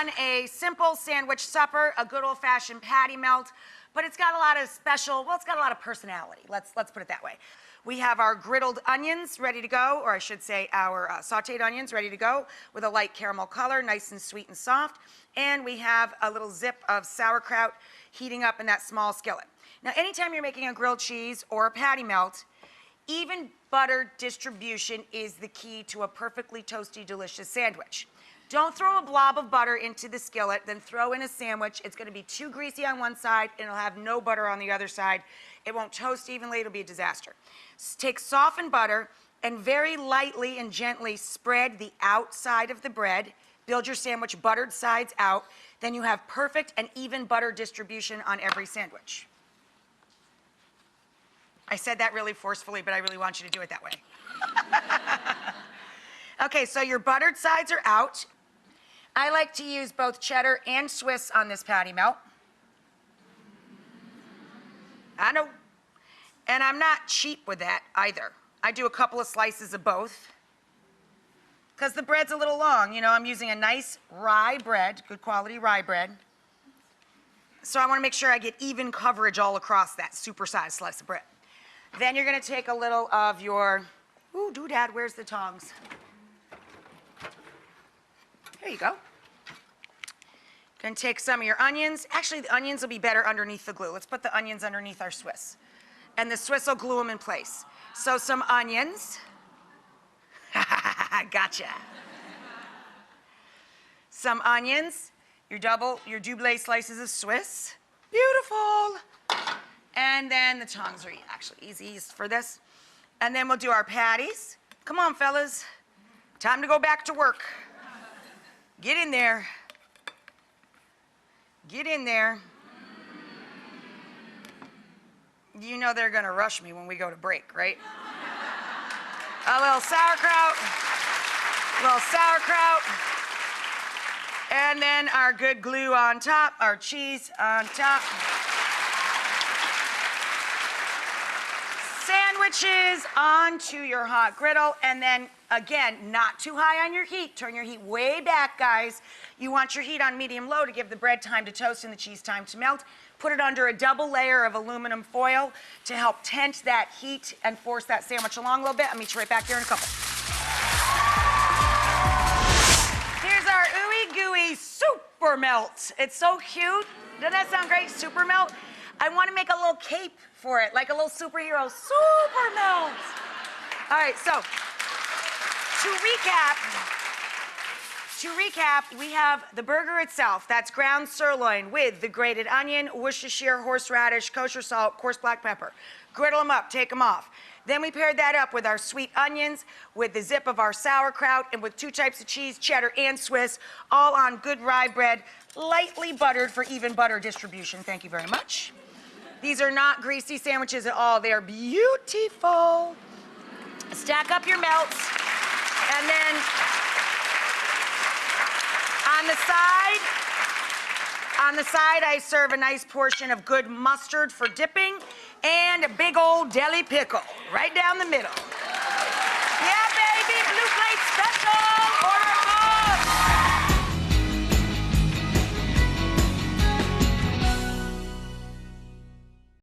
on a simple sandwich supper, a good old-fashioned patty melt, but it's got a lot of special, well, it's got a lot of personality. Let's put it that way. We have our griddled onions ready to go, or I should say our sauteed onions ready to go with a light caramel color, nice and sweet and soft. And we have a little zip of sauerkraut heating up in that small skillet. Now, anytime you're making a grilled cheese or a patty melt, even butter distribution is the key to a perfectly toasty, delicious sandwich. Don't throw a blob of butter into the skillet, then throw in a sandwich. It's going to be too greasy on one side, and it'll have no butter on the other side. It won't toast evenly. It'll be a disaster. Take softened butter and very lightly and gently spread the outside of the bread. Build your sandwich buttered sides out. Then you have perfect and even butter distribution on every sandwich. I said that really forcefully, but I really want you to do it that way. Okay, so your buttered sides are out. I like to use both cheddar and Swiss on this patty melt. I know. And I'm not cheap with that either. I do a couple of slices of both. Because the bread's a little long. You know, I'm using a nice rye bread, good quality rye bread. So I want to make sure I get even coverage all across that supersized slice of bread. Then you're going to take a little of your, ooh, doodad, where's the tongs? There you go. Going to take some of your onions. Actually, the onions will be better underneath the glue. Let's put the onions underneath our Swiss. And the Swiss will glue them in place. So some onions. Gotcha. Some onions. Your double slices of Swiss. Beautiful. And then the tongs are actually easiest for this. And then we'll do our patties. Come on, fellas. Time to go back to work. Get in there. Get in there. You know they're going to rush me when we go to break, right? A little sauerkraut. And then our good glue on top, our cheese on top. Sandwiches onto your hot griddle, and then again, not too high on your heat. Turn your heat way back, guys. You want your heat on medium-low to give the bread time to toast and the cheese time to melt. Put it under a double layer of aluminum foil to help tent that heat and force that sandwich along a little bit. I'll meet you right back here in a couple. Here's our ooey gooey super melt. It's so cute. Doesn't that sound great? Super melt. I want to make a little cape for it, like a little superhero. Super melt. All right, so to recap, we have the burger itself. That's ground sirloin with the grated onion, Worcestershire, horseradish, kosher salt, coarse black pepper. Griddle them up, take them off. Then we paired that up with our sweet onions, with the zip of our sauerkraut, and with 2 types of cheese, cheddar and Swiss, all on good rye bread, lightly buttered for even butter distribution. Thank you very much. These are not greasy sandwiches at all. They are beautiful. Stack up your melts, and then on the side, I serve a nice portion of good mustard for dipping and a big old deli pickle right down the middle.